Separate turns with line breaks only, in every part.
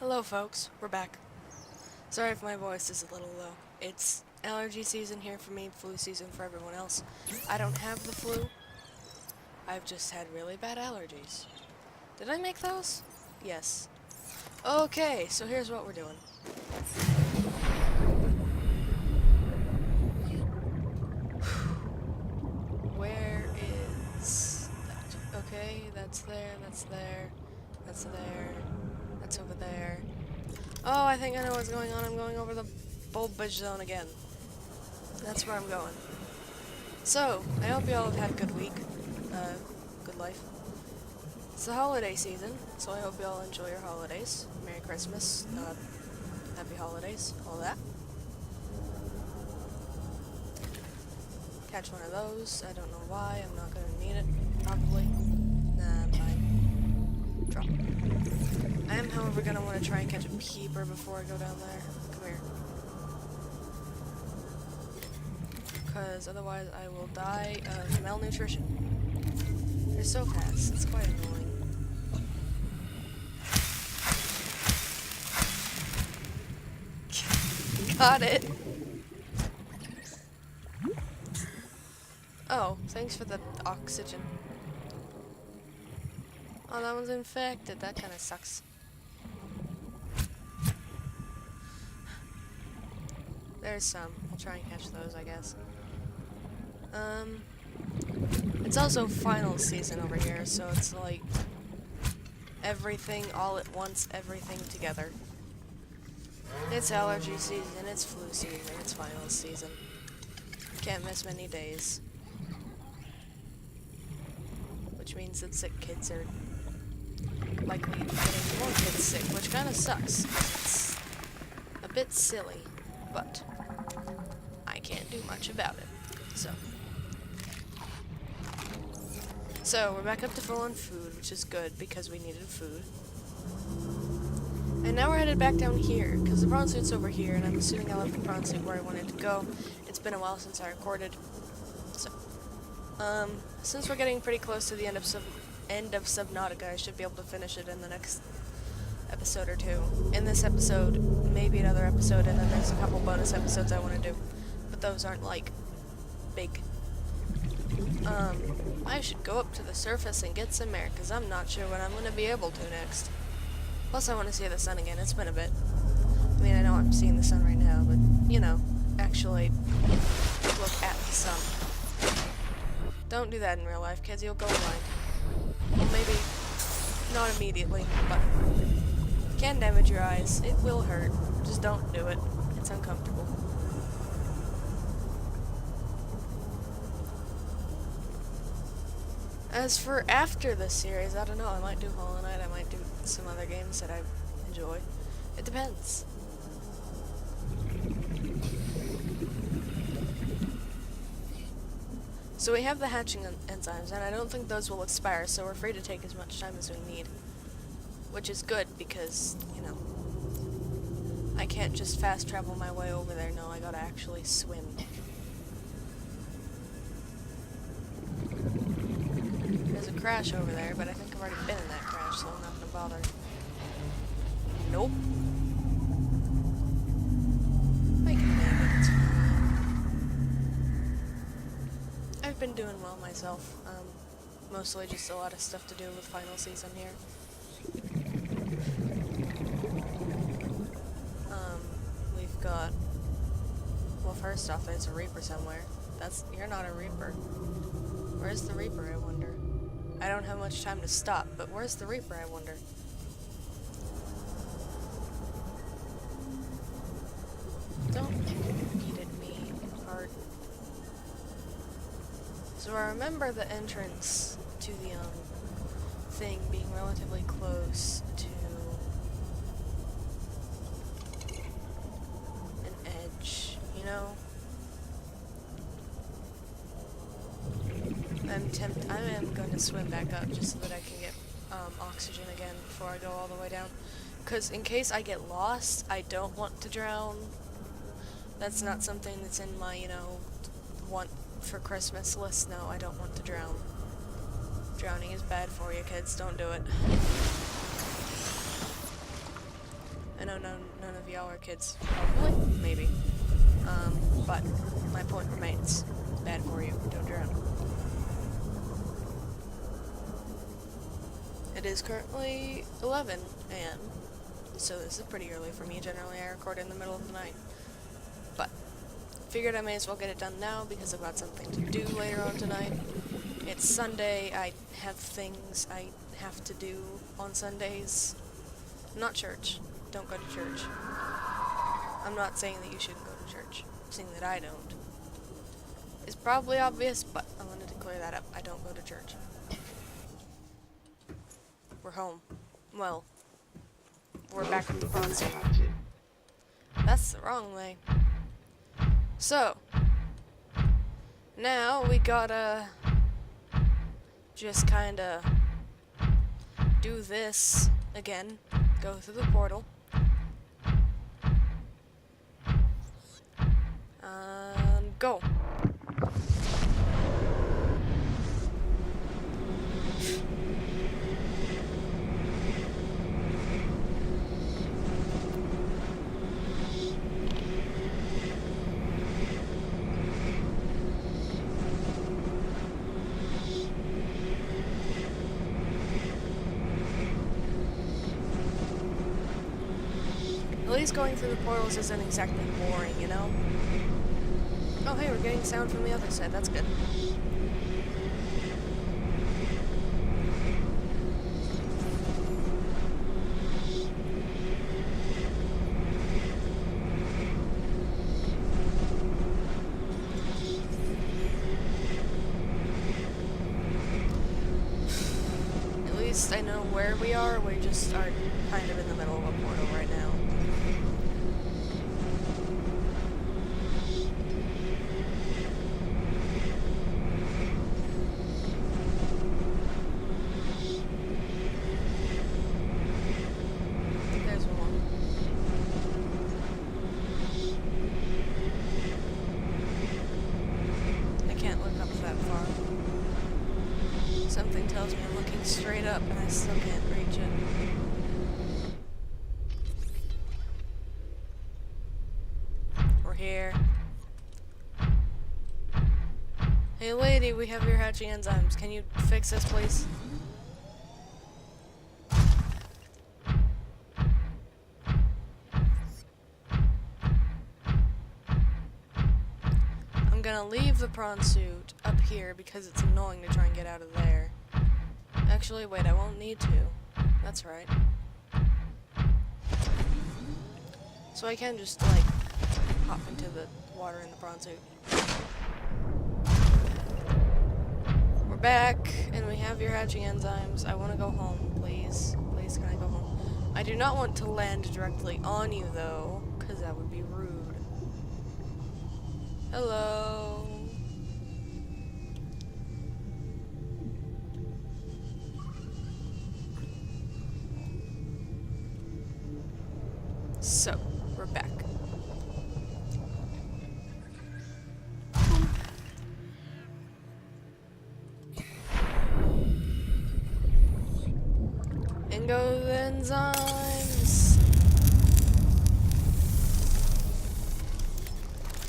Hello folks, we're back. Sorry if my voice is a little low. It's allergy season here for me, flu season for everyone else. I don't have the flu. I've just had really bad allergies. Did I make those? Yes. Okay, so here's what we're doing. Where is that? Okay, that's there, that's there, that's there, that's over there. Oh, I think I know what's going on. I'm going over the bulbous zone again. That's where I'm going. So, I hope you all have had a good week. Good life. It's the holiday season, so I hope you all enjoy your holidays. Merry Christmas, Happy Holidays, all that. Catch one of those. I don't know why. I'm not gonna need it. Probably. Nah, I'm fine. Drop. I am, however, gonna want to try and catch a peeper before I go down there. Come here. Because otherwise I will die of malnutrition. They're so fast, it's quite annoying. Got it! Oh, thanks for the oxygen. Oh, that one's infected, that kinda sucks. There's some. I'll try and catch those, I guess. It's also final season over here, so it's like everything all at once, everything together. It's allergy season, it's flu season, it's final season. Can't miss many days. Which means that sick kids are likely getting more kids sick, which kind of sucks. It's a bit silly, but I can't do much about it. So we're back up to full on food, which is good because we needed food. And now we're headed back down here, because the prawn suit's over here, and I'm assuming I left the prawn suit where I wanted to go. It's been a while since I recorded. So, since we're getting pretty close to the end of Subnautica, I should be able to finish it in the next episode or two. In this episode, maybe another episode, and then there's a couple bonus episodes I want to do. But those aren't, like, big. I should go up to the surface and get some air, because I'm not sure what I'm going to be able to next. Plus, I want to see the sun again. It's been a bit. I mean, I know I'm seeing the sun right now, but, you know, actually look at the sun. Don't do that in real life, kids. You'll go blind. Well, maybe not immediately, but can damage your eyes. It will hurt. Just don't do it. It's uncomfortable. As for after this series, I don't know, I might do Hollow Knight, I might do some other games that I enjoy. It depends. So we have the hatching enzymes, and I don't think those will expire, so we're free to take as much time as we need. Which is good, because, you know, I can't just fast travel my way over there, no, I gotta actually swim. There's a crash over there, but I think I've already been in that crash, so I'm not gonna bother. Nope. I can make it, it's fine. I've been doing well myself. Mostly just a lot of stuff to do with final season here. We've got... Well, first off, there's a Reaper somewhere. You're not a Reaper. Where's the Reaper, I wonder? I don't have much time to stop, but where's the Reaper, I wonder? Don't eat at me, hard. So I remember the entrance to the, thing being relatively close to an edge, you know? I am going to swim back up just so that I can get oxygen again before I go all the way down. Because in case I get lost, I don't want to drown. That's not something that's in my, you know, want for Christmas list. No, I don't want to drown. Drowning is bad for you, kids. Don't do it. know none of y'all are kids. Probably? Maybe. But my point remains. Bad for you. Don't drown. It is currently 11 a.m. So this is pretty early for me. Generally I record in the middle of the night. But figured I may as well get it done now because I've got something to do later on tonight. It's Sunday. I have things I have to do on Sundays. Not church. Don't go to church. I'm not saying that you shouldn't go to church. I'm saying that I don't. It's probably obvious, but I wanted to clear that up. I don't go to church. We're home. Well, we're back in the front. That's the wrong way. So, now we gotta just kinda do this again. Go through the portal. Go. At least going through the portals isn't exactly boring, you know? Oh hey, we're getting sound from the other side, that's good. At least I know where we are, we just are kind of in the middle of a portal right now. Something tells me I'm looking straight up and I still can't reach it. We're here. Hey lady, we have your hatching enzymes. Can you fix this, please? I'm gonna leave the prawn suit up here because it's annoying to try and get out of there. Actually, wait, I won't need to. That's right. So I can just, like, hop into the water in the prawn suit. We're back, and we have your hatching enzymes. I want to go home, please. Please, can I go home? I do not want to land directly on you, though, because that would be rude. Hello. So, we're back. In go the enzymes.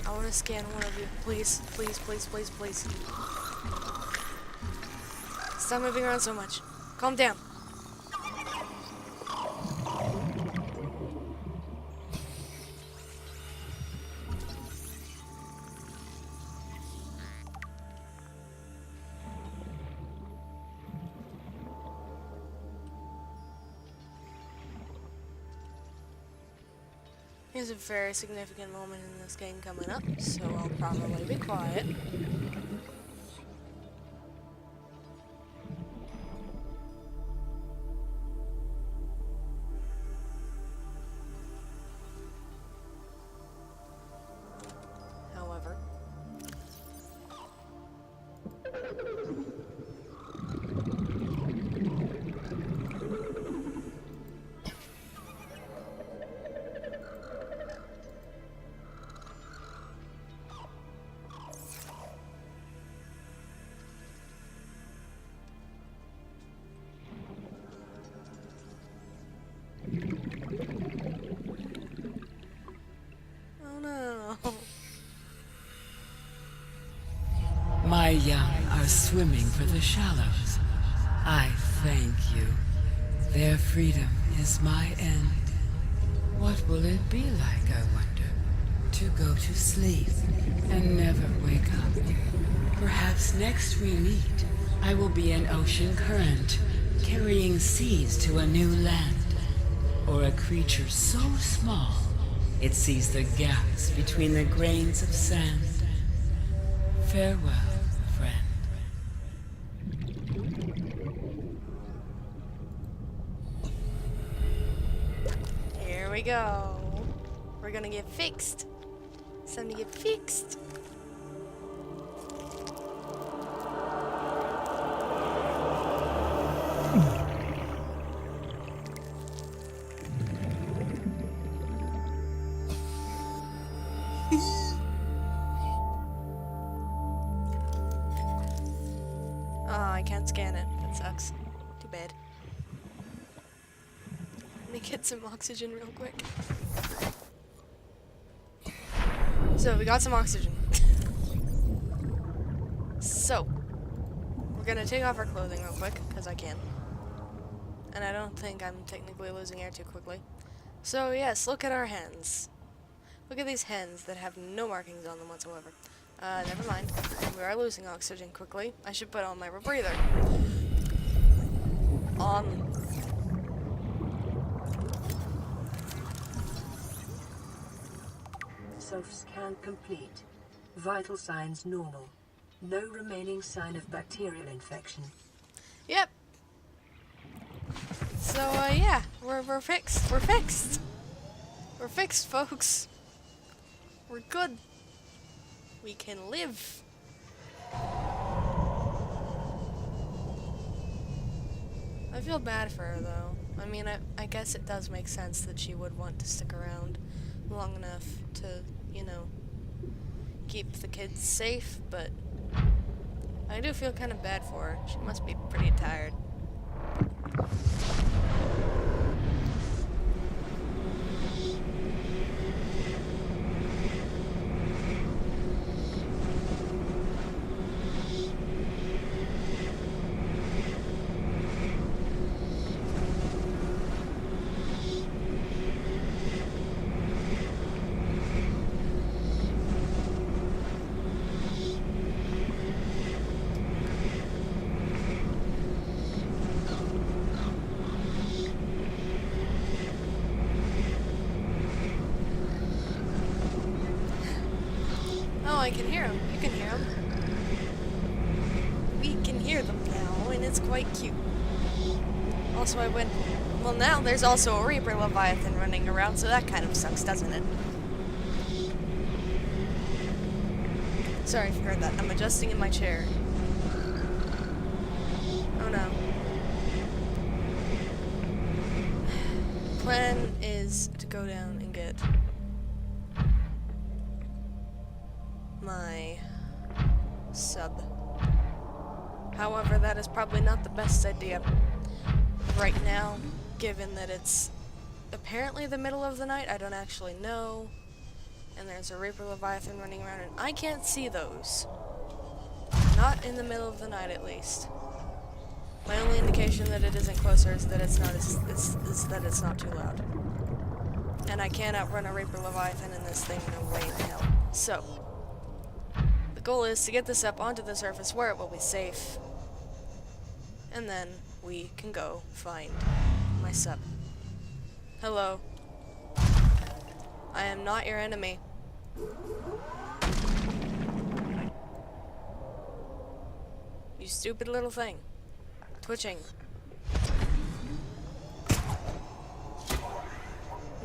I want to scan one of you. Please, please, please, please, please. Stop moving around so much. Calm down. There's a very significant moment in this game coming up, so I'll probably be quiet. However,
young are swimming for the shallows. I thank you. Their freedom is my end. What will it be like, I wonder, to go to sleep and never wake up? Perhaps next we meet, I will be an ocean current, carrying seas to a new land. Or a creature so small, it sees the gaps between the grains of sand. Farewell, friend.
Here we go. We're gonna get fixed. It's time to get fixed. I can't scan it. That sucks. Too bad. Let me get some oxygen real quick. So, we got some oxygen. So, we're gonna take off our clothing real quick, because I can. And I don't think I'm technically losing air too quickly. So, yes, look at our hands. Look at these hands that have no markings on them whatsoever. Never mind. We are losing oxygen quickly. I should put on my rebreather. On.
Self-scan complete. Vital signs normal. No remaining sign of bacterial infection.
Yep. So, yeah, we're fixed. We're fixed. We're fixed, folks. We're good. We can live. I feel bad for her, though. I mean, I guess it does make sense that she would want to stick around long enough to, you know, keep the kids safe, but I do feel kind of bad for her. She must be pretty tired. Oh, I can hear them. You can hear them. We can hear them now, and it's quite cute. Also, well, now there's also a Reaper Leviathan running around, so that kind of sucks, doesn't it? Sorry if you heard that. I'm adjusting in my chair. Oh no. Plan is to go down and get my sub. However, that is probably not the best idea right now, given that it's apparently the middle of the night. I don't actually know. And there's a Reaper Leviathan running around, and I can't see those. Not in the middle of the night, at least. My only indication that it isn't closer is that it's not is that it's not too loud. And I can't outrun a Reaper Leviathan in this thing, no way in hell. So, the goal is to get this up onto the surface where it will be safe. And then we can go find my sub. Hello. I am not your enemy. You stupid little thing. Twitching.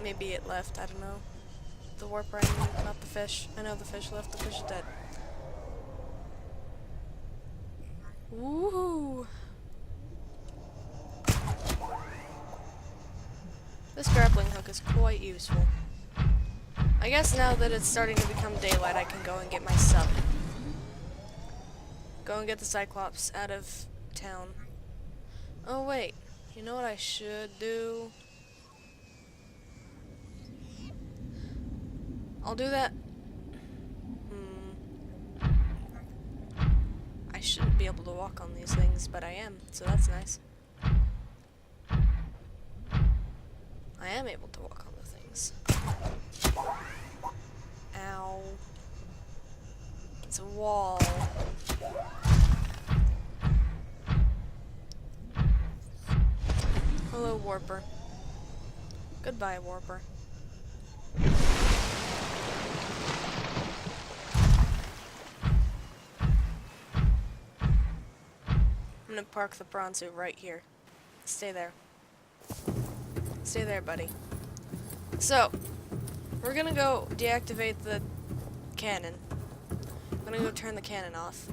Maybe it left, I don't know. The warp ring, not the fish. I know the fish left, the fish is dead. Woohoo! This grappling hook is quite useful. I guess now that it's starting to become daylight, I can go and get my sub. Go and get the Cyclops out of town. Oh wait, you know what I should do? I'll do that. to walk on these things, but I am, so that's nice. I am able to walk on the things. Ow. It's a wall. Hello, Warper. Goodbye, Warper. I'm gonna park the prawn suit right here. Stay there. Stay there, buddy. So, we're gonna go deactivate the cannon. I'm gonna go turn the cannon off.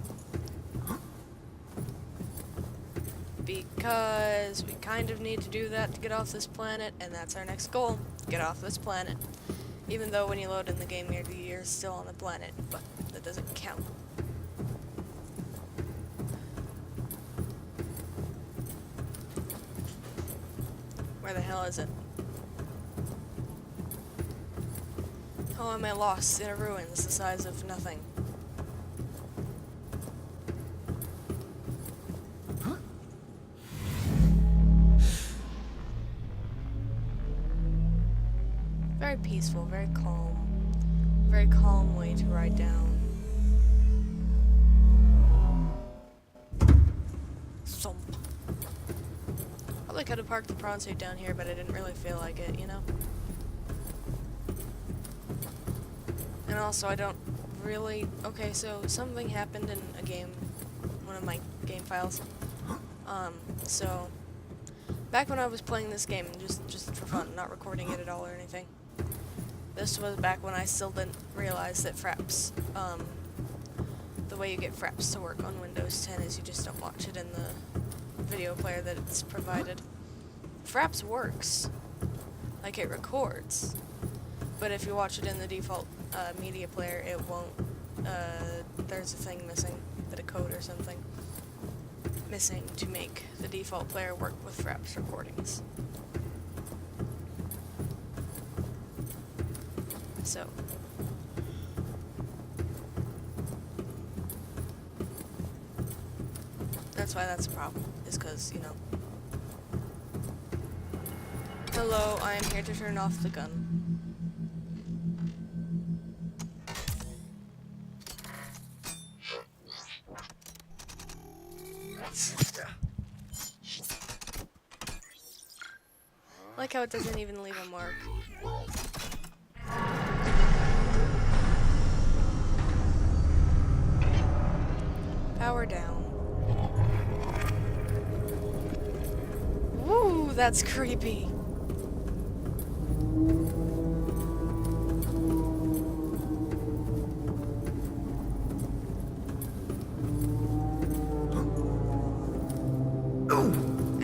Because we kind of need to do that to get off this planet, and that's our next goal. Get off this planet. Even though when you load in the game, you're still on the planet, but that doesn't count. Where the hell is it? How am I lost in a ruins the size of nothing? Very peaceful, very calm way to ride down. Thump. Probably could have parked the prawn suit down here, but I didn't really feel like it, you know? And also, I don't really... Okay, so something happened in a game, one of my game files. So, back when I was playing this game, just for fun, not recording it at all or anything. This was back when I still didn't realize that Fraps, the way you get Fraps to work on Windows 10 is you just don't watch it in the video player that it's provided. Fraps works. Like, it records. But if you watch it in the default media player, it won't. There's a thing missing, a code or something missing to make the default player work with Fraps recordings. So, that's why that's a problem, is because, you know. Hello, I am here to turn off the gun. I like how it doesn't even leave a mark. Power down. Woo, that's creepy.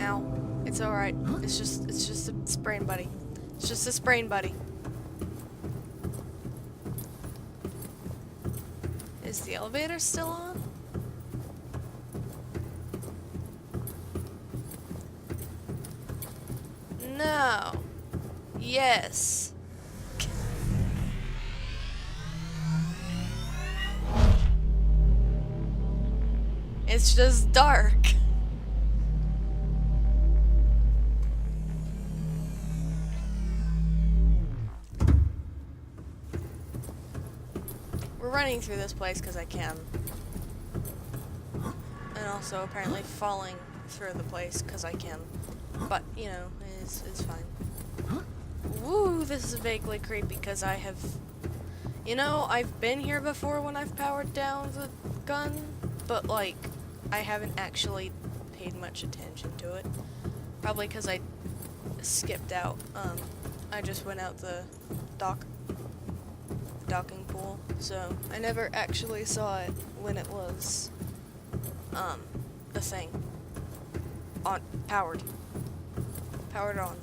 Ow. It's alright. It's just a sprain, buddy. It's just a sprain, buddy. Is the elevator still on? No. Yes. It's just dark. We're running through this place because I can. And also apparently falling through the place because I can. But, you know, it's fine. Woo, this is vaguely creepy because I have... You know, I've been here before when I've powered down the gun, but, like, I haven't actually paid much attention to it. Probably because I skipped out. I just went out the docking pool, so I never actually saw it when it was, a thing. Powered on.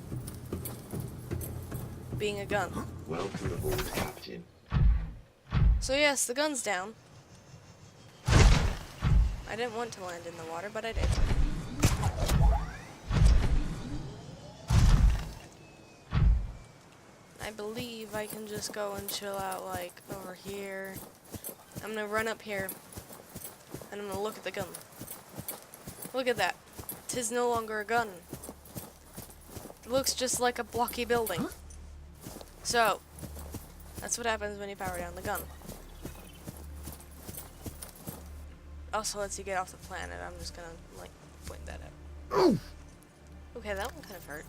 Being a gun.
Welcome aboard, Captain.
So yes, the gun's down. I didn't want to land in the water, but I did. I believe I can just go and chill out, like, over here. I'm gonna run up here, and I'm gonna look at the gun. Look at that. 'Tis no longer a gun. It looks just like a blocky building. So, that's what happens when you power down the gun. Also lets you get off the planet. I'm just gonna, like, point that out. Okay, that one kind of hurt.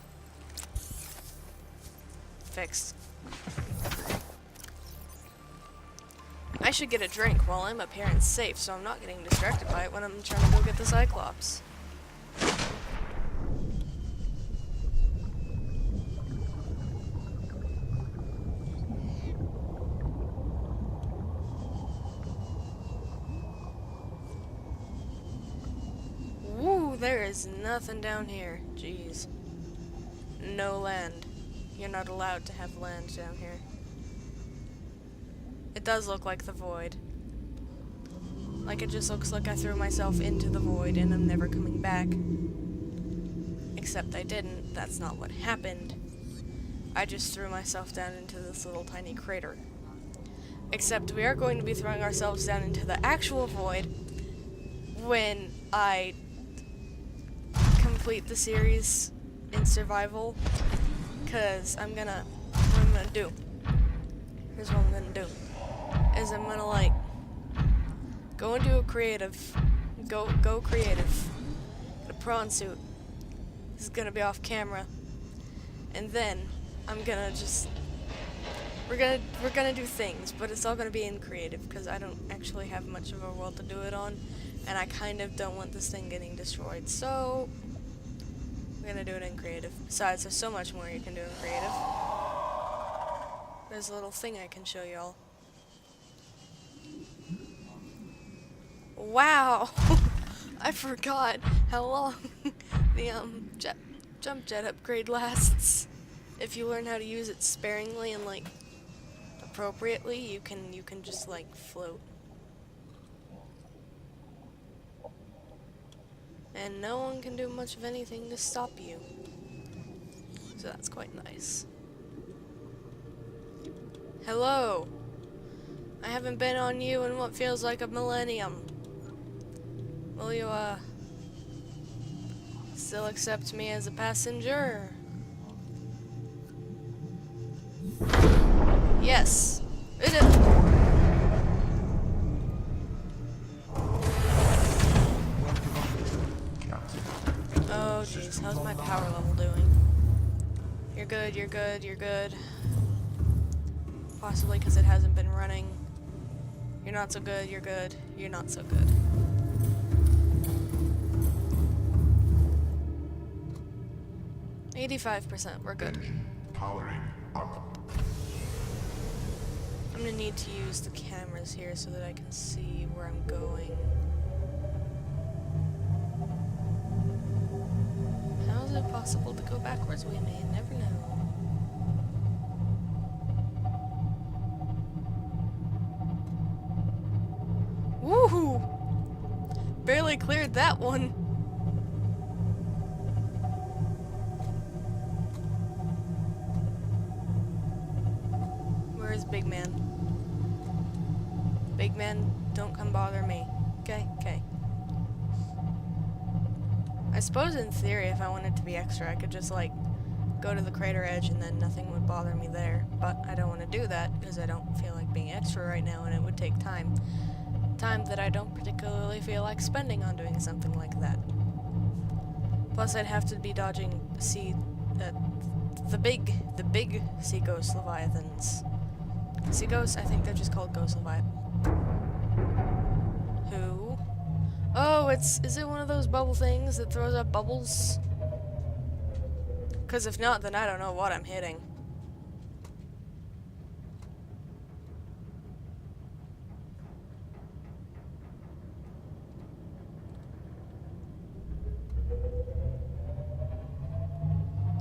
Fixed. I should get a drink while I'm up here and safe, so I'm not getting distracted by it when I'm trying to go get the Cyclops. Woo, there is nothing down here. Jeez. No land. You're not allowed to have land down here. It does look like the void. Like it just looks like I threw myself into the void and I'm never coming back. Except I didn't. That's not what happened. I just threw myself down into this little tiny crater. Except we are going to be throwing ourselves down into the actual void when I complete the series in survival. Cause what I'm gonna do. Here's what I'm gonna do. Is I'm gonna like go into a creative, go creative, get a prawn suit. This is gonna be off camera, and then I'm gonna just we're gonna do things, but it's all gonna be in creative because I don't actually have much of a world to do it on, and I kind of don't want this thing getting destroyed. So we're gonna do it in creative. Besides, there's so much more you can do in creative. There's a little thing I can show y'all. Wow! I forgot how long the jump jet upgrade lasts. If you learn how to use it sparingly and like appropriately, you can just like float. And no one can do much of anything to stop you. So that's quite nice. Hello! I haven't been on you in what feels like a millennium. Will you, still accept me as a passenger? Yes! It is! Oh jeez, how's my power level doing? You're good, you're good, you're good. Possibly because it hasn't been running. You're not so good, you're good, you're not so good. %, we're good.
Powering up.
I'm gonna need to use the cameras here so that I can see where I'm going. How is it possible to go backwards? We may never know. Woohoo! Barely cleared that one. Where is Big Man? Big Man, don't come bother me. Okay, okay. I suppose in theory, if I wanted to be extra, I could just like go to the crater edge and then nothing would bother me there. But I don't want to do that because I don't feel like being extra right now and it would take time. Time that I don't particularly feel like spending on doing something like that. Plus I'd have to be dodging the big sea ghost leviathans. Sea ghosts? I think they're just called ghost leviathans. Who? Oh, is it one of those bubble things that throws up bubbles? Because if not, then I don't know what I'm hitting.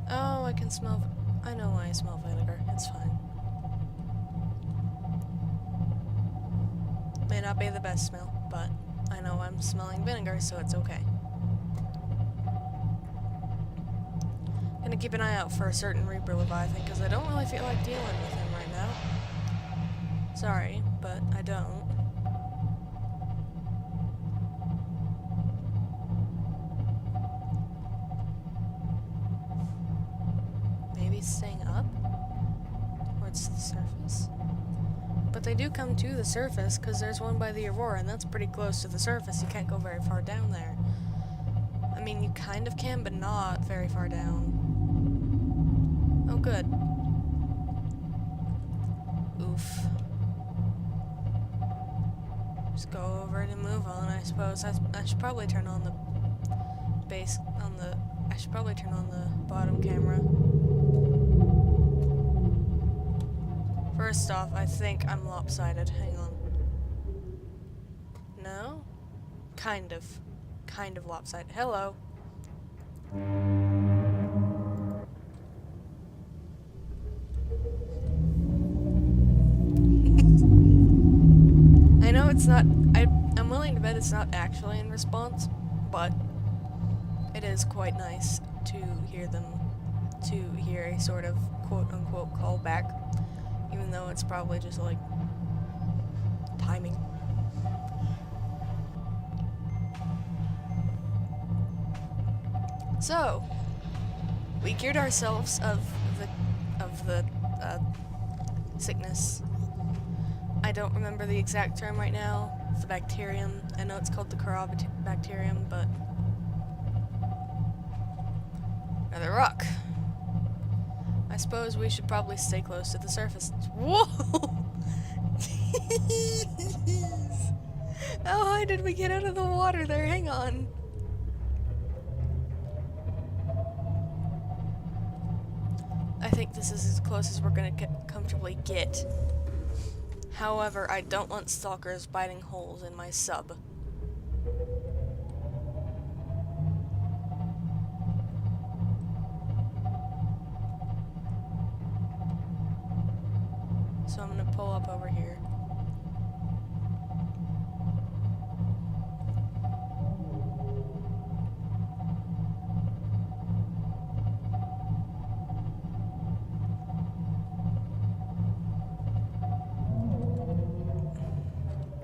Oh, I can smell... I know why I smell vinegar. It's fine. May not be the best smell, but I know I'm smelling vinegar, so it's okay. Gonna keep an eye out for a certain Reaper Leviathan, because I don't really feel like dealing with him right now. Sorry, but I don't. they do come to the surface, because there's one by the Aurora, and that's pretty close to the surface. You can't go very far down there. I mean, you kind of can, but not very far down. Oh, good. Oof. Just go over it and move on, I suppose. I should probably turn on the I should probably turn on the bottom camera. First off, I think I'm lopsided. Hang on. No? Kind of. Kind of lopsided. Hello. I know it's not... I'm willing to bet it's not actually in response, but it is quite nice to hear them, to hear a sort of quote-unquote callback, even though it's probably just like timing. So, we cured ourselves of the sickness. I don't remember the exact term right now. The bacterium. I know it's called the bacterium, but another rock. I suppose we should probably stay close to the surface. Whoa! How high did we get out of the water there? Hang on. I think this is as close as we're gonna comfortably get. However, I don't want stalkers biting holes in my sub. So I'm gonna pull up over here.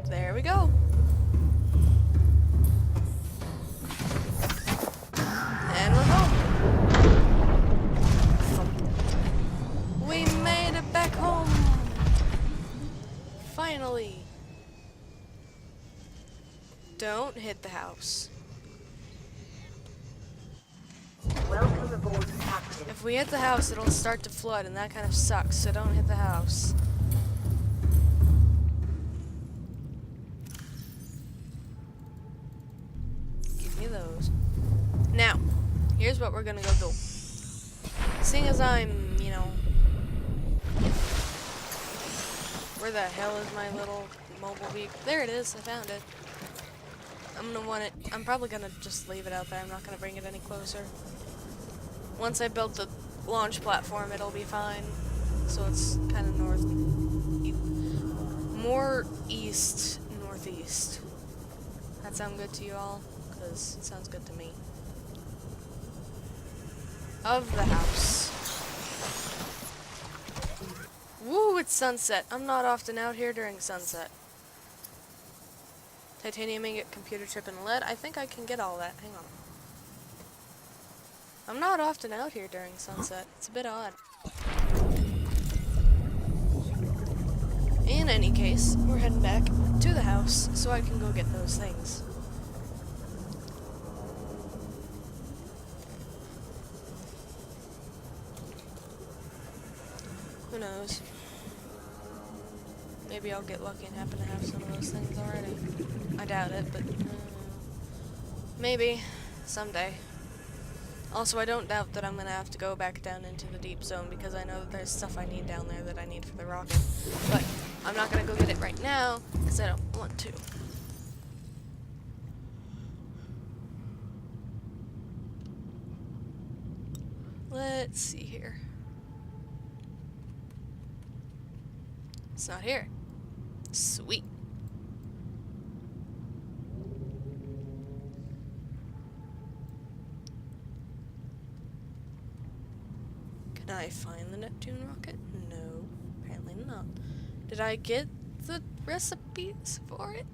There we go. And we're home. We made it back home. Finally. Don't hit the house.
Welcome aboard, Captain.
If we hit the house, it'll start to flood, and that kind of sucks, so don't hit the house. Give me those. Now, here's what we're gonna go do. Seeing as I'm, you know... Where the hell is my little mobile vehicle? There it is, I found it. I'm gonna want it... I'm probably gonna just leave it out there, I'm not gonna bring it any closer. Once I build the launch platform, it'll be fine. So it's kind of more east, northeast. That sound good to you all? Because it sounds good to me. Of the house. Woo, it's sunset. I'm not often out here during sunset. Titanium ingot, computer chip, and lead. I think I can get all that. Hang on. I'm not often out here during sunset. It's a bit odd. In any case, we're heading back to the house so I can go get those things. Who knows? Maybe I'll get lucky and happen to have some of those things already. I doubt it, but maybe someday. Also, I don't doubt that I'm gonna have to go back down into the deep zone because I know that there's stuff I need down there that I need for the rocket. But I'm not gonna go get it right now because I don't want to. Let's see here. It's not here. Sweet. Can I find the Neptune rocket? No, apparently not. Did I get the recipes for it?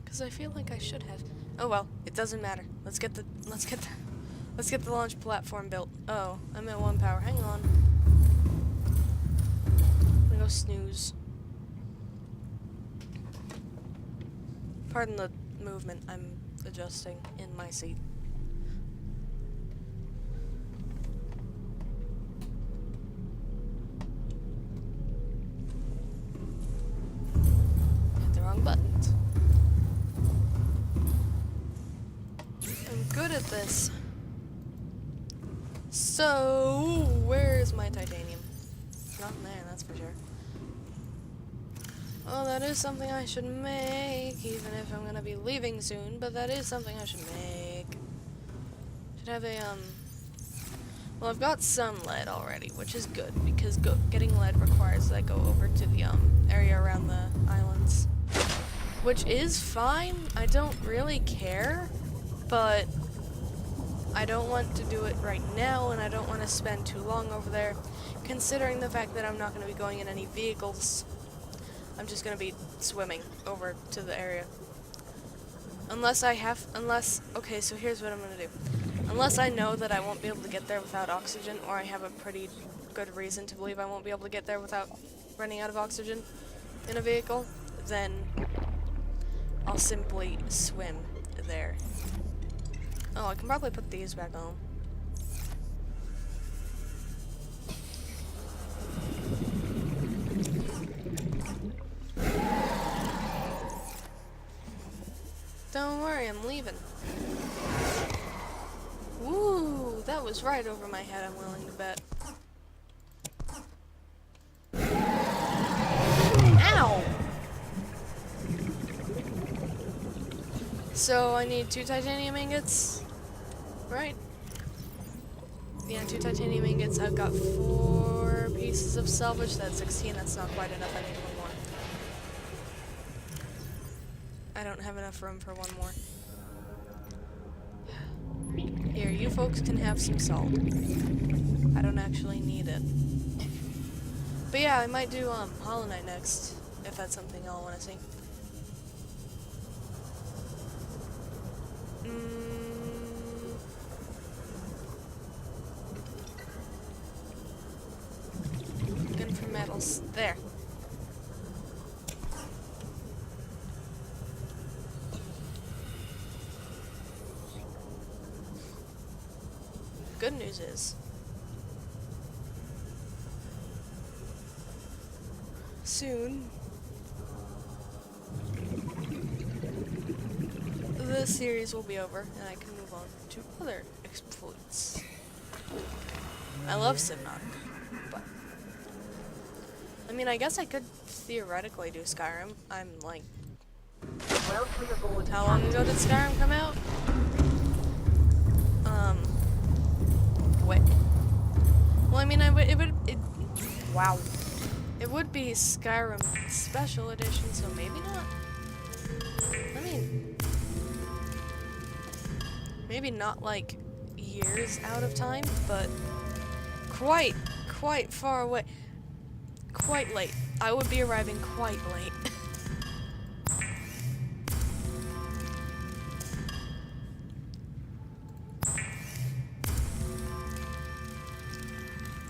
Because I feel like I should have. Oh well, it doesn't matter. Let's get the launch platform built. Oh, I'm at 1 power. Hang on. I'm gonna go go snooze. Pardon the movement, I'm adjusting in my seat. Hit the wrong buttons. I'm good at this. So, where's my titanium? Not in there, that's for sure. Oh, that is something I should make, even if I'm gonna be leaving soon, but that is something I should make. Should have a, well, I've got some lead already, which is good, because getting lead requires that I go over to the, area around the islands. Which is fine, I don't really care, but I don't want to do it right now, and I don't want to spend too long over there, considering the fact that I'm not going to be going in any vehicles. I'm just going to be swimming over to the area. Okay, so here's what I'm going to do. Unless I know that I won't be able to get there without oxygen, or I have a pretty good reason to believe I won't be able to get there without running out of oxygen in a vehicle, then I'll simply swim there. Oh, I can probably put these back on. Don't worry, I'm leaving. Woo, that was right over my head, I'm willing to bet. Ow! So I need 2 titanium ingots, right? Yeah, 2 titanium ingots. I've got 4 pieces of salvage. That's 16. That's not quite enough. I need 1 more. I don't have enough room for 1 more. Here, you folks can have some salt. I don't actually need it. But yeah, I might do Hollow Knight next, if that's something y'all want to see. Looking for metals. There. Good news is, soon, the series will be over, and I can move on to other exploits. I love Subnautica, but I mean, I guess I could theoretically do Skyrim. I'm like,
Welcome aboard.
how long ago did Skyrim come out? Wait. Well, I mean, wow. It would be Skyrim Special Edition, so maybe not. I mean, maybe not like years out of time, but quite far away. Quite late. I would be arriving quite late.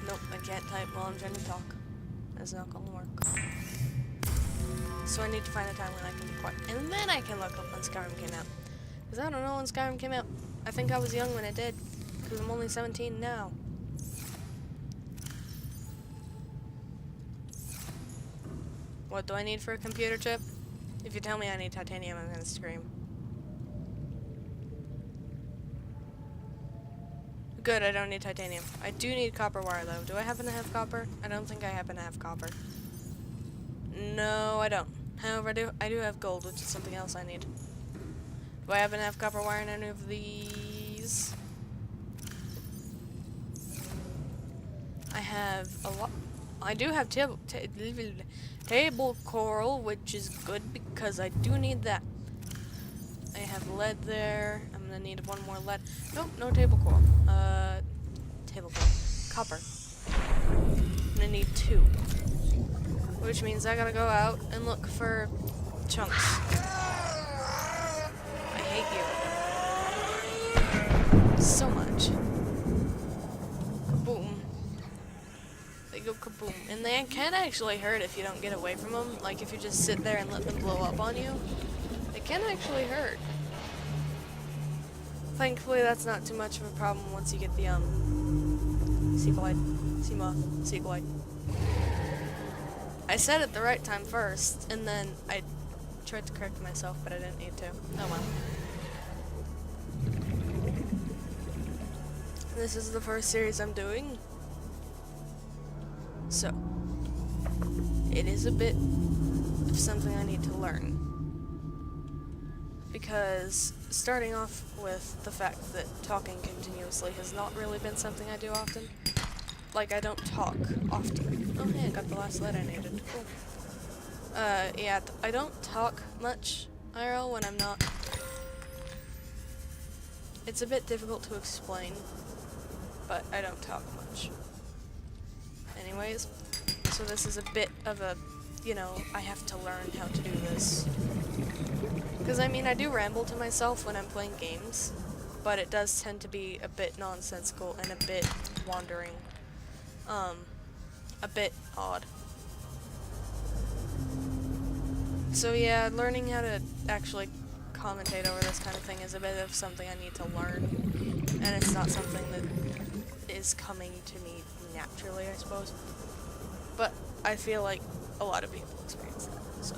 Nope, I can't type while I'm trying to talk. That's not gonna work. So I need to find a time when I can be quiet. And then I can look up when Skyrim came out. Because I don't know when Skyrim came out. I think I was young when it did. Because I'm only 17 now. What do I need for a computer chip? If you tell me I need titanium, I'm gonna scream. Good, I don't need titanium. I do need copper wire though. Do I happen to have copper? I don't think I happen to have copper. No, I don't. However, I do have gold, which is something else I need. Do I happen to have copper wire in any of these? I have a lot. I do have table coral, which is good because I do need that. I have lead there. I'm gonna need 1 more lead. Nope, no table coral. Table coral. Copper. I'm gonna need 2. Which means I gotta go out and look for chunks. I hate you so much. Boom. Big go kaboom. And they can actually hurt if you don't get away from them. Like if you just sit there and let them blow up on you. They can actually hurt. Thankfully that's not too much of a problem once you get the sequoid. I said it the right time first, and then I tried to correct myself, but I didn't need to. Oh well. This is the first series I'm doing. So, it is a bit of something I need to learn. Because starting off with the fact that talking continuously has not really been something I do often. Like, I don't talk often. Oh hey, I got the last lead I needed. Cool. Yeah, I don't talk much IRL when I'm not. It's a bit difficult to explain, but I don't talk much. Anyways, so this is a bit of a, you know, I have to learn how to do this. Because, I mean, I do ramble to myself when I'm playing games, but it does tend to be a bit nonsensical and a bit wandering. A bit odd. So yeah, learning how to actually commentate over this kind of thing is a bit of something I need to learn, and it's not something that is coming to me naturally, I suppose. But I feel like a lot of people experience that, so.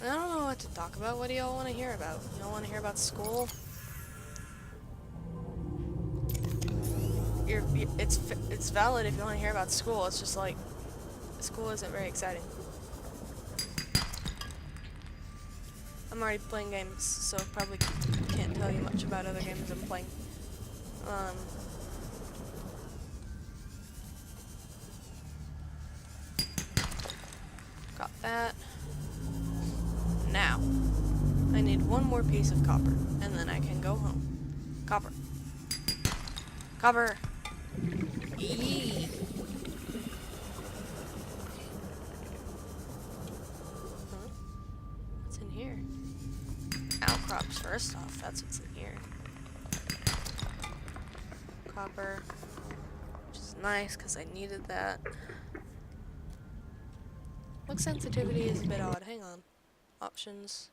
I don't know what to talk about. What do y'all want to hear about? Y'all want to hear about school? It's valid if you want to hear about school. It's just like school isn't very exciting. I'm already playing games, so probably can't tell you much about other games I'm playing. Got that. Now, I need one more piece of copper, and then I can go home. Copper. Copper! Yee! Huh? What's in here? Outcrops, first off, that's what's in here. Copper. Which is nice, because I needed that. Look sensitivity is a bit odd. Hang on. Options.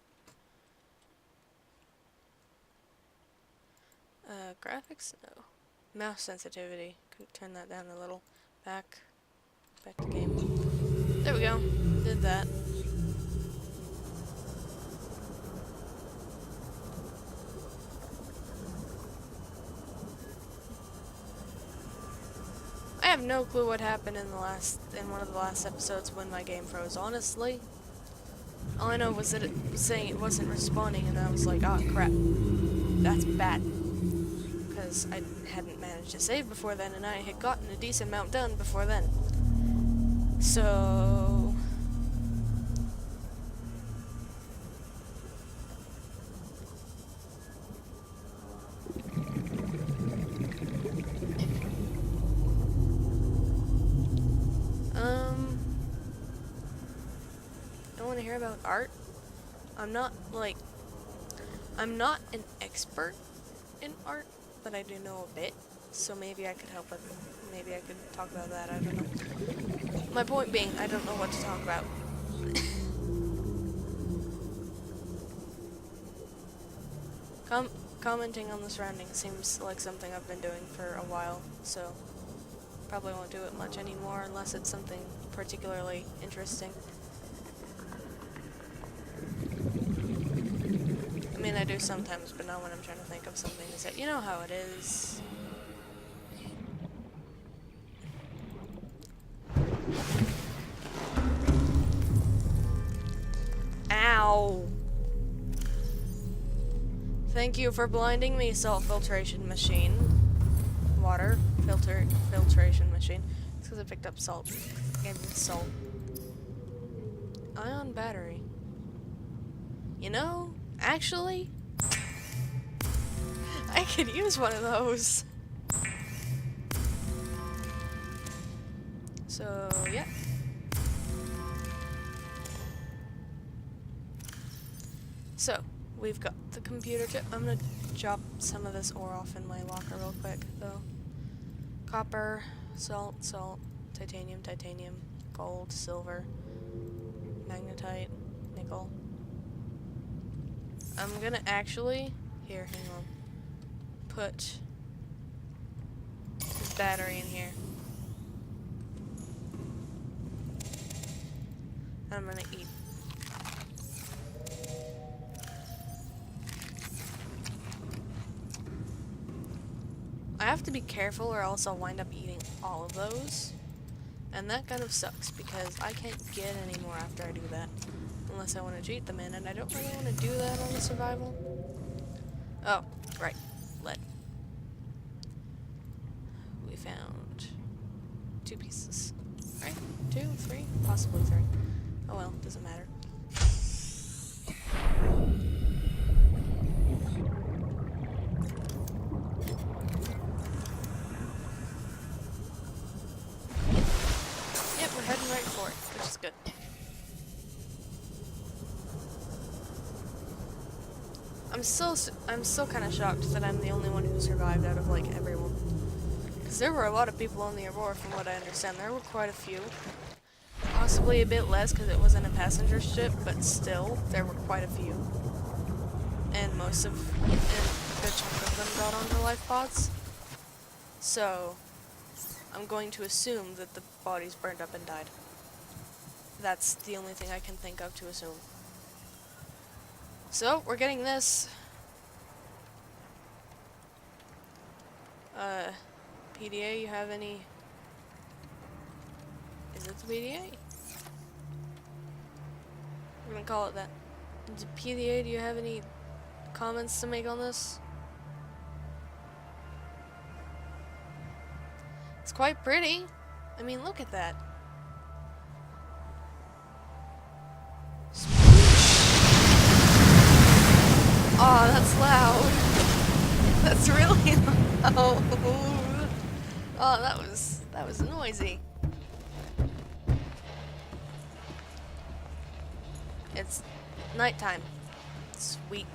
Graphics? No. Mouse sensitivity. Could turn that down a little. Back to game. There we go. Did that. I have no clue what happened in one of the last episodes when my game froze, honestly. All I know was that it was saying it wasn't responding, and I was like, oh crap. That's bad. Because I hadn't managed to save before then, and I had gotten a decent amount done before then. So... I want to hear about art. I'm not an expert in art, but I do know a bit, so maybe I could help with, maybe I could talk about that, I don't know. My point being, I don't know what to talk about. Commenting on the surroundings seems like something I've been doing for a while, so probably won't do it much anymore unless it's something particularly interesting. I mean, I do sometimes, but not when I'm trying to think of something to say. You know how it is. Ow! Thank you for blinding me, salt filtration machine. Water filtration machine. It's because I picked up salt. Gave me salt. Ion battery. You know, actually, I could use one of those. So, yeah. So, We've got the computer chip. I'm gonna drop some of this ore off in my locker real quick, though. Copper, salt, salt, titanium, titanium, gold, silver, magnetite, nickel. I'm gonna actually, here, hang on, put this battery in here. I'm gonna eat. I have to be careful or else I'll wind up eating all of those. And that kind of sucks because I can't get any more after I do that. Unless I want to cheat them in, and I don't really want to do that on the survival. Oh, right. Lead. We found 2 pieces. Right? 2, 3? Possibly 3. Oh well, doesn't matter. Yep, we're heading right for it, which is good. I'm still kind of shocked that I'm the only one who survived out of like everyone. Because there were a lot of people on the Aurora, from what I understand. There were quite a few. Possibly a bit less because it wasn't a passenger ship, but still, there were quite a few. And a good chunk of them got onto life pods. So, I'm going to assume that the bodies burned up and died. That's the only thing I can think of to assume. So, we're getting this. PDA, you have any... Is it the PDA? We're gonna call it that. PDA, do you have any comments to make on this? It's quite pretty. I mean, look at that. Oh, that's loud. That's really loud. Oh, that was noisy. It's nighttime. Sweet.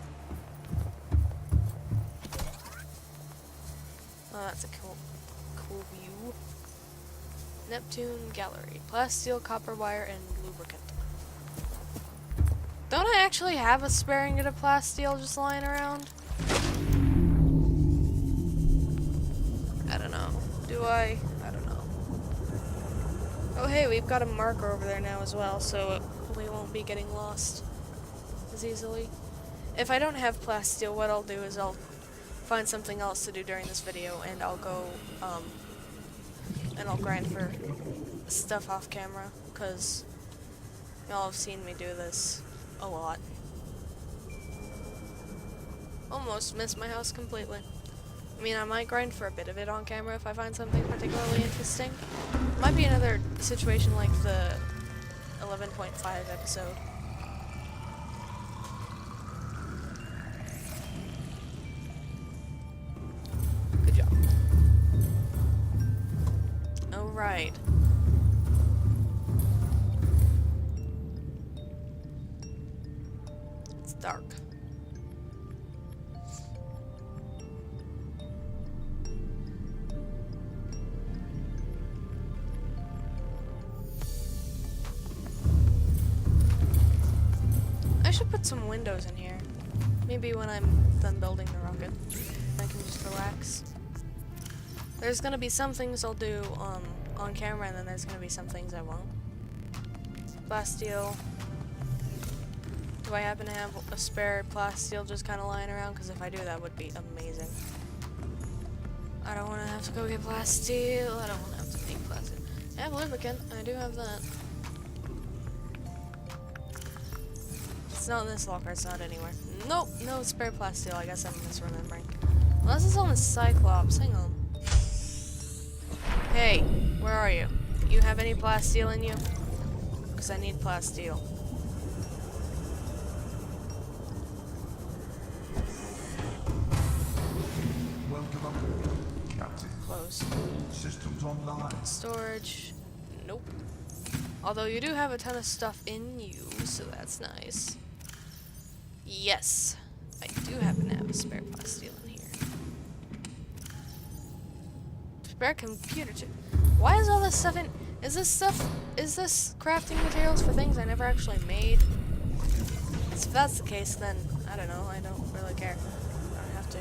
Oh, that's a cool view. Neptune Gallery. Plasteel, copper wire, and lubricant. Don't I actually have a spare ingot of plasteel just lying around? I don't know. Do I? I don't know. Oh hey, we've got a marker over there now as well, so we won't be getting lost as easily. If I don't have plasteel, what I'll do is I'll find something else to do during this video, and I'll go, and I'll grind for stuff off camera, because y'all have seen me do this a lot. Almost missed my house completely. I mean, I might grind for a bit of it on camera if I find something particularly interesting. Might be another situation like the 11.5 episode. Good job. Alright. It's dark. I should put some windows in here. Maybe when I'm done building the rocket, I can just relax. There's gonna be some things I'll do on camera, and then there's gonna be some things I won't. Plasteel. Do I happen to have a spare plasteel just kind of lying around? Because if I do, that would be amazing. I don't want to have to go get plasteel. I don't want to have to make plasteel. I have lubricant. I do have that. It's not in this locker. It's not anywhere. Nope. No spare plasteel. I guess I'm misremembering. Unless it's on the Cyclops. Hang on. Hey, where are you? You have any plasteel in you? Because I need plasteel.
Welcome aboard, Captain.
Close.
Systems online.
Storage. Nope. Although you do have a ton of stuff in you, so that's nice. Yes. I do happen to have a spare plasteel in here. Spare computer chip. Why is all this stuff in? Is this crafting materials for things I never actually made? If that's the case, then I don't know. I don't really care. I don't have to.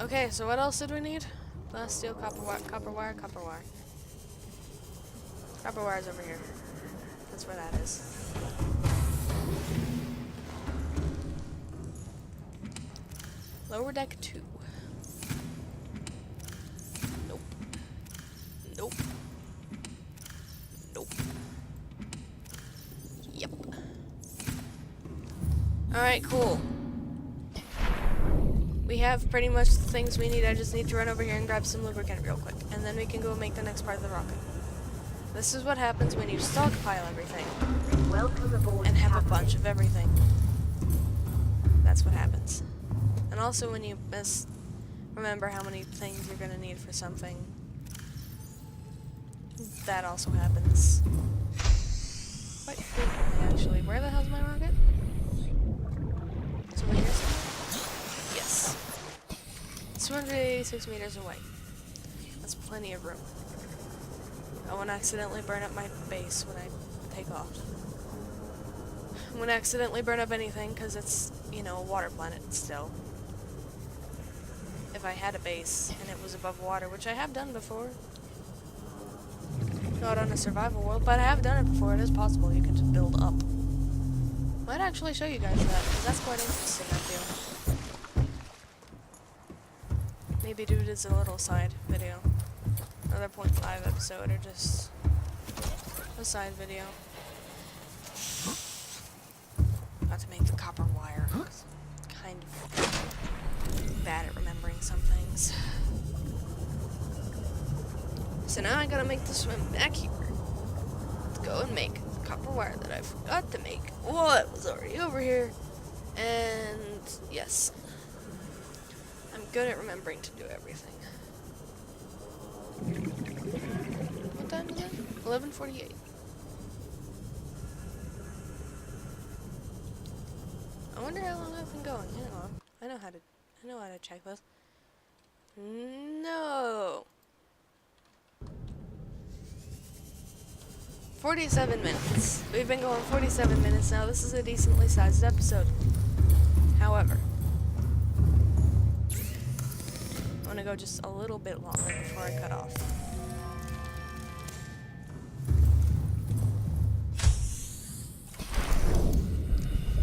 Okay, so what else did we need? Plasteel, copper wire, copper wire, copper wire. Copper wire's over here. That's where that is. Lower deck 2. Nope. Nope. Nope. Yep. Alright, cool. We have pretty much the things we need. I just need to run over here and grab some lubricant real quick. And then we can go make the next part of the rocket. This is what happens when you stockpile everything.
Welcome aboard,
And have a
Captain.
bunch of everything. That's what happens. And also when you remember how many things you're gonna need for something. That also happens. Quite frequently, actually. Where the hell's my rocket? It's over here somewhere? Yes. 286 meters away. That's plenty of room. I won't accidentally burn up my base when I take off. I won't accidentally burn up anything because it's, you know, a water planet still. If I had a base and it was above water, which I have done before. Not on a survival world, but I have done it before. It is possible you can just build up. Might actually show you guys that, because that's quite interesting, I feel. Maybe do it as a little side video. Another 0.5 episode, or just a side video. Not to make the copper wire. Kind of bad at remembering some things. So now I gotta make the swim back here. Let's go and make the copper wire that I forgot to make. Well, it was already over here. And yes, I'm good at remembering to do everything. What time is it? 11:48. I wonder how long I've been going. Hang on. I know how to check this. No. 47 minutes. We've been going 47 minutes now. This is a decently sized episode. However, I'm gonna go just a little bit longer before I cut off.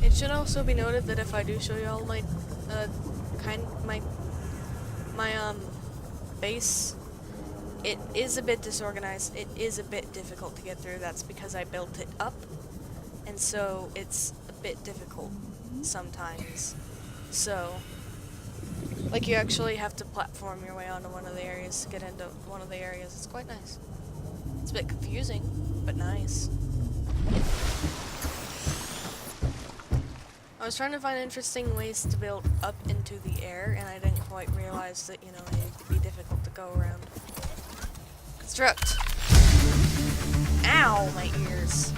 It should also be noted that if I do show you all my base, it is a bit disorganized. It is a bit difficult to get through. That's because I built it up, and so it's a bit difficult sometimes. So, like, you actually have to platform your way onto one of the areas to get into one of the areas. It's quite nice. It's a bit confusing, but nice. I was trying to find interesting ways to build up into the air, and I didn't quite realize that, you know, it'd be difficult to go around. Construct. Ow, my ears.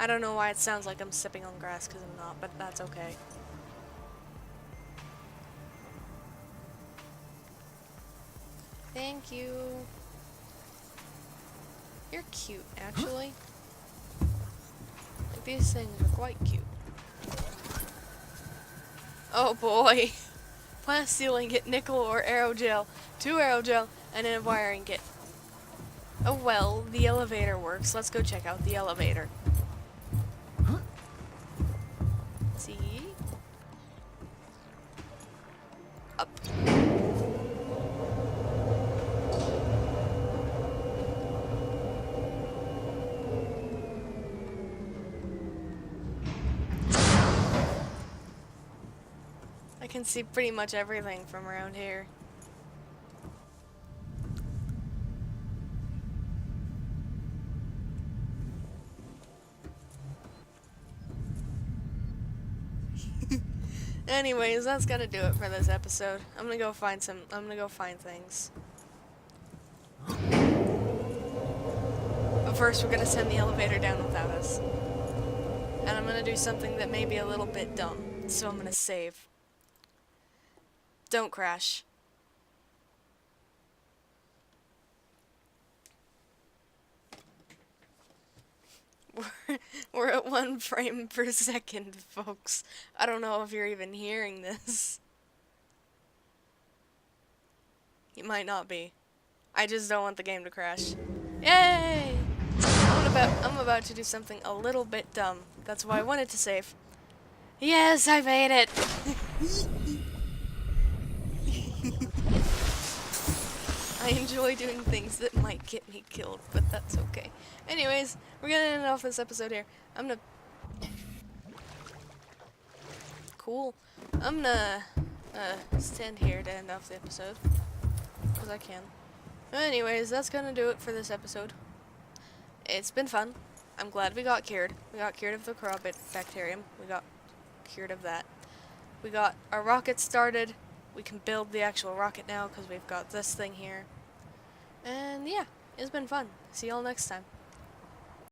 I don't know why it sounds like I'm sipping on grass, because I'm not, but that's okay. Thank you. You're cute, actually. Like, these things are quite cute. Oh boy. Plasteel ingot, nickel, or aerogel. 2 aerogel, and then a wire ingot. Oh well, the elevator works. Let's go check out the elevator. See? Up. I can see pretty much everything from around here. Anyways, that's gonna do it for this episode. I'm gonna go find things. But first, we're gonna send the elevator down without us. And I'm gonna do something that may be a little bit dumb. So I'm gonna save. Don't crash. We're at 1 frame per second, folks. I don't know if you're even hearing this. You might not be. I just don't want the game to crash. Yay! I'm about to do something a little bit dumb. That's why I wanted to save. Yes, I made it! I enjoy doing things that might get me killed, but that's okay. Anyways, we're gonna end off this episode here. Cool. I'm gonna stand here to end off the episode. Because I can. Anyways, that's gonna do it for this episode. It's been fun. I'm glad we got cured. We got cured of the bacterium. We got cured of that. We got our rocket started. We can build the actual rocket now because we've got this thing here. And yeah, it's been fun. See y'all next time.